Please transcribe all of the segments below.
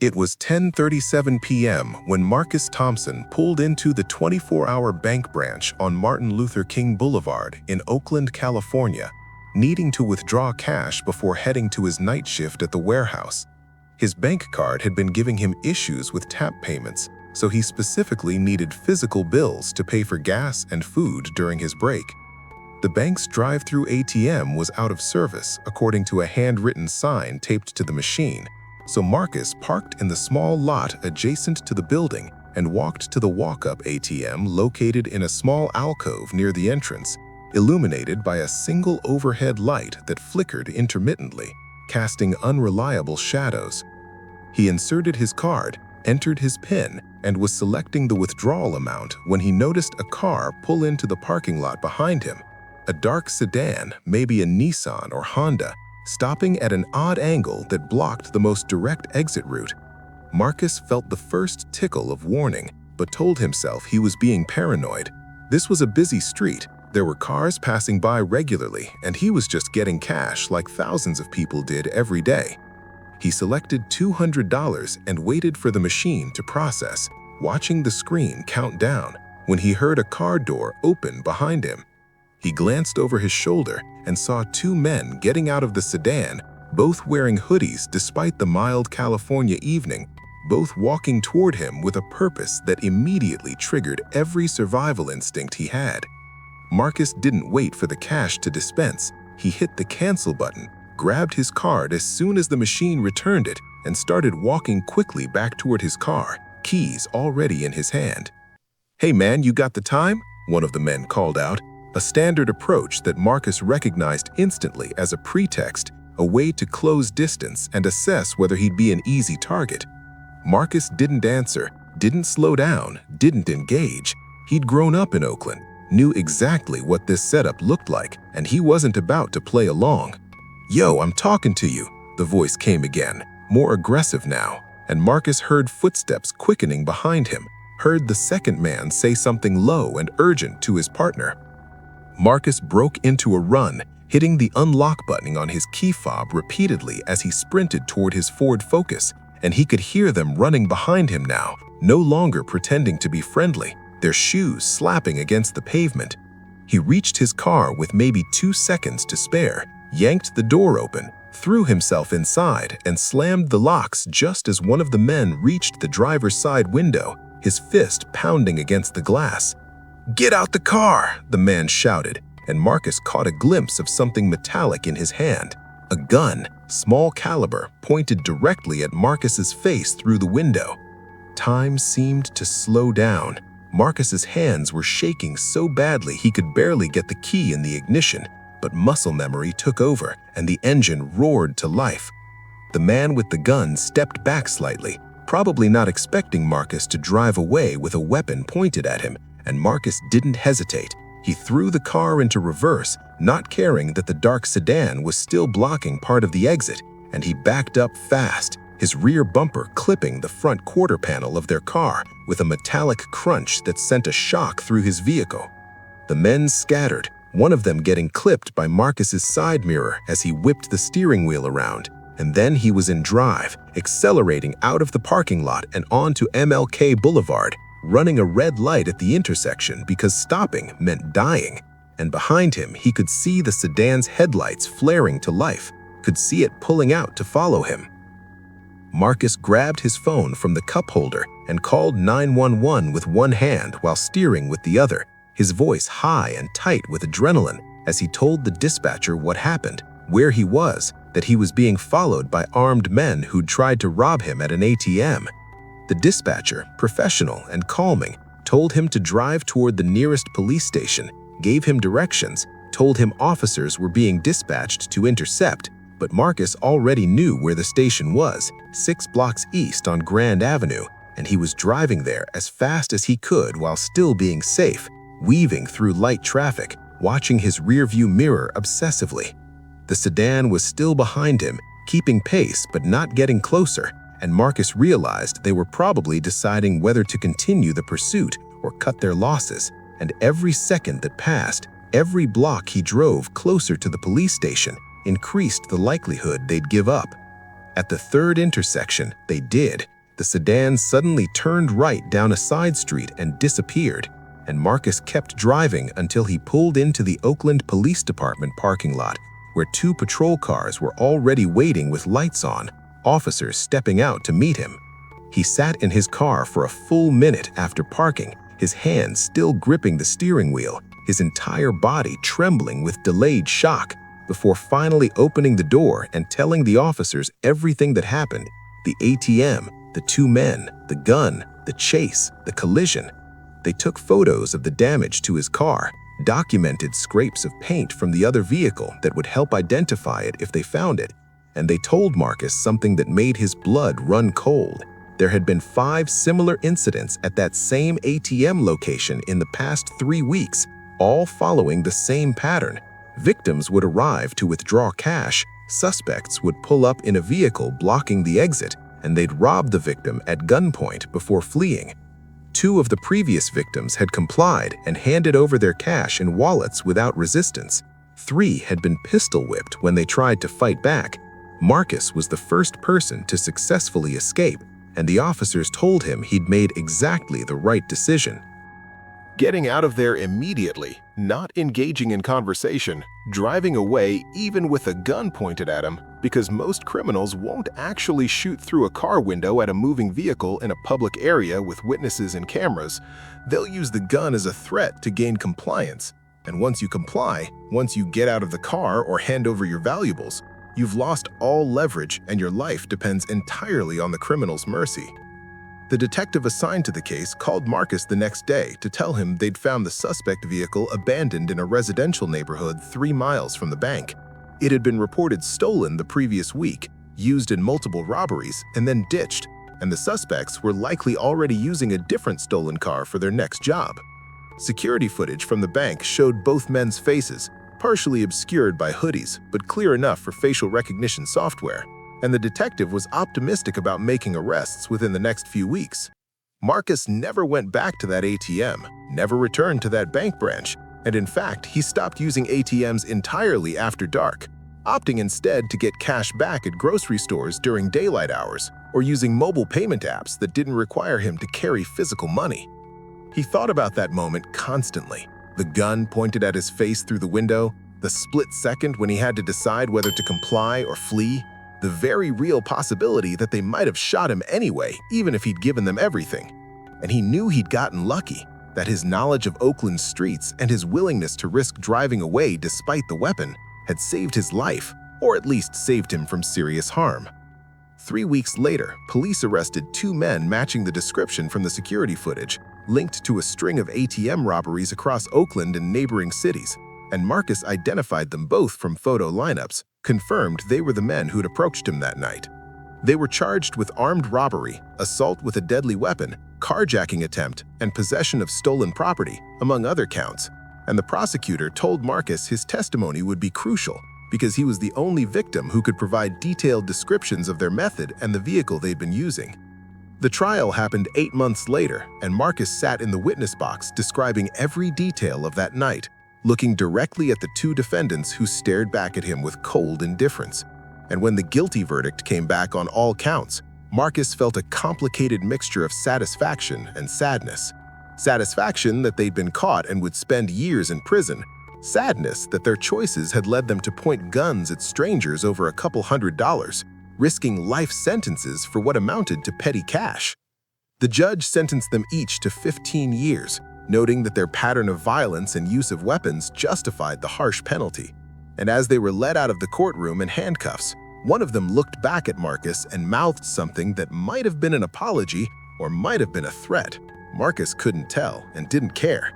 It was 10:37 p.m. when Marcus Thompson pulled into the 24-hour bank branch on Martin Luther King Boulevard in Oakland, California, needing to withdraw cash before heading to his night shift at the warehouse. His bank card had been giving him issues with tap payments, so he specifically needed physical bills to pay for gas and food during his break. The bank's drive-through ATM was out of service, according to a handwritten sign taped to the machine, so Marcus parked in the small lot adjacent to the building and walked to the walk-up ATM located in a small alcove near the entrance, illuminated by a single overhead light that flickered intermittently, casting unreliable shadows. He inserted his card, entered his PIN, and was selecting the withdrawal amount when he noticed a car pull into the parking lot behind him, a dark sedan, maybe a Nissan or Honda, stopping at an odd angle that blocked the most direct exit route. Marcus felt the first tickle of warning, but told himself he was being paranoid. This was a busy street. There were cars passing by regularly, and he was just getting cash like thousands of people did every day. He selected $200 and waited for the machine to process, watching the screen count down, when he heard a car door open behind him. He glanced over his shoulder and saw two men getting out of the sedan, both wearing hoodies despite the mild California evening, both walking toward him with a purpose that immediately triggered every survival instinct he had. Marcus didn't wait for the cash to dispense. He hit the cancel button, grabbed his card as soon as the machine returned it, and started walking quickly back toward his car, keys already in his hand. "Hey man, you got the time?" one of the men called out, a standard approach that Marcus recognized instantly as a pretext, a way to close distance and assess whether he'd be an easy target. Marcus didn't answer, didn't slow down, didn't engage. He'd grown up in Oakland, knew exactly what this setup looked like, and he wasn't about to play along. "Yo, I'm talking to you," the voice came again, more aggressive now, and Marcus heard footsteps quickening behind him, heard the second man say something low and urgent to his partner. Marcus broke into a run, hitting the unlock button on his key fob repeatedly as he sprinted toward his Ford Focus, and he could hear them running behind him now, no longer pretending to be friendly, their shoes slapping against the pavement. He reached his car with maybe 2 seconds to spare, yanked the door open, threw himself inside, and slammed the locks just as one of the men reached the driver's side window, his fist pounding against the glass. "Get out the car!" the man shouted, and Marcus caught a glimpse of something metallic in his hand. A gun, small caliber, pointed directly at Marcus's face through the window. Time seemed to slow down. Marcus's hands were shaking so badly he could barely get the key in the ignition, but muscle memory took over and the engine roared to life. The man with the gun stepped back slightly, probably not expecting Marcus to drive away with a weapon pointed at him, and Marcus didn't hesitate. He threw the car into reverse, not caring that the dark sedan was still blocking part of the exit, and he backed up fast, his rear bumper clipping the front quarter panel of their car with a metallic crunch that sent a shock through his vehicle. The men scattered, one of them getting clipped by Marcus's side mirror as he whipped the steering wheel around, and then he was in drive, accelerating out of the parking lot and onto MLK Boulevard, running a red light at the intersection because stopping meant dying, and behind him he could see the sedan's headlights flaring to life, could see it pulling out to follow him. Marcus grabbed his phone from the cup holder and called 911 with one hand while steering with the other, his voice high and tight with adrenaline as he told the dispatcher what happened, where he was, that he was being followed by armed men who'd tried to rob him at an ATM. The dispatcher, professional and calming, told him to drive toward the nearest police station, gave him directions, told him officers were being dispatched to intercept, but Marcus already knew where the station was, 6 blocks east on Grand Avenue, and he was driving there as fast as he could while still being safe, weaving through light traffic, watching his rearview mirror obsessively. The sedan was still behind him, keeping pace but not getting closer, and Marcus realized they were probably deciding whether to continue the pursuit or cut their losses, and every second that passed, every block he drove closer to the police station, increased the likelihood they'd give up. At the third intersection, they did. The sedan suddenly turned right down a side street and disappeared, and Marcus kept driving until he pulled into the Oakland Police Department parking lot, where 2 patrol cars were already waiting with lights on, officers stepping out to meet him. He sat in his car for a full minute after parking, his hands still gripping the steering wheel, his entire body trembling with delayed shock, before finally opening the door and telling the officers everything that happened: the ATM, the 2 men, the gun, the chase, the collision. They took photos of the damage to his car, documented scrapes of paint from the other vehicle that would help identify it if they found it, and they told Marcus something that made his blood run cold. There had been 5 similar incidents at that same ATM location in the past 3 weeks, all following the same pattern. Victims would arrive to withdraw cash, suspects would pull up in a vehicle blocking the exit, and they'd rob the victim at gunpoint before fleeing. 2 of the previous victims had complied and handed over their cash and wallets without resistance. 3 had been pistol-whipped when they tried to fight back. Marcus was the first person to successfully escape, and the officers told him he'd made exactly the right decision. Getting out of there immediately, not engaging in conversation, driving away even with a gun pointed at him, because most criminals won't actually shoot through a car window at a moving vehicle in a public area with witnesses and cameras. They'll use the gun as a threat to gain compliance. And once you comply, once you get out of the car or hand over your valuables, you've lost all leverage and your life depends entirely on the criminal's mercy. The detective assigned to the case called Marcus the next day to tell him they'd found the suspect vehicle abandoned in a residential neighborhood 3 miles from the bank. It had been reported stolen the previous week, used in multiple robberies, and then ditched, and the suspects were likely already using a different stolen car for their next job. Security footage from the bank showed both men's faces, partially obscured by hoodies, but clear enough for facial recognition software, and the detective was optimistic about making arrests within the next few weeks. Marcus never went back to that ATM, never returned to that bank branch, and in fact, he stopped using ATMs entirely after dark, opting instead to get cash back at grocery stores during daylight hours or using mobile payment apps that didn't require him to carry physical money. He thought about that moment constantly, the gun pointed at his face through the window, the split second when he had to decide whether to comply or flee, the very real possibility that they might have shot him anyway, even if he'd given them everything. And he knew he'd gotten lucky, that his knowledge of Oakland's streets and his willingness to risk driving away despite the weapon had saved his life, or at least saved him from serious harm. 3 weeks later, police arrested 2 men matching the description from the security footage, linked to a string of ATM robberies across Oakland and neighboring cities, and Marcus identified them both from photo lineups, confirmed they were the men who'd approached him that night. They were charged with armed robbery, assault with a deadly weapon, carjacking attempt, and possession of stolen property, among other counts, and the prosecutor told Marcus his testimony would be crucial because he was the only victim who could provide detailed descriptions of their method and the vehicle they'd been using. The trial happened 8 months later, and Marcus sat in the witness box describing every detail of that night, looking directly at the 2 defendants who stared back at him with cold indifference. And when the guilty verdict came back on all counts, Marcus felt a complicated mixture of satisfaction and sadness. Satisfaction that they'd been caught and would spend years in prison. Sadness that their choices had led them to point guns at strangers over a couple $100s, risking life sentences for what amounted to petty cash. The judge sentenced them each to 15 years, noting that their pattern of violence and use of weapons justified the harsh penalty. And as they were led out of the courtroom in handcuffs, one of them looked back at Marcus and mouthed something that might have been an apology or might have been a threat. Marcus couldn't tell and didn't care.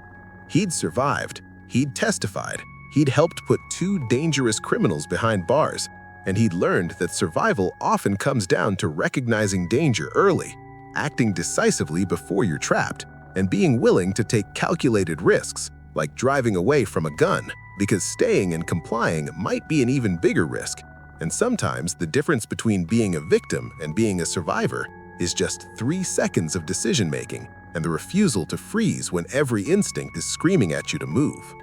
He'd survived, he'd testified, he'd helped put 2 dangerous criminals behind bars, and he'd learned that survival often comes down to recognizing danger early, acting decisively before you're trapped, and being willing to take calculated risks, like driving away from a gun, because staying and complying might be an even bigger risk. And sometimes the difference between being a victim and being a survivor is just 3 seconds of decision-making and the refusal to freeze when every instinct is screaming at you to move.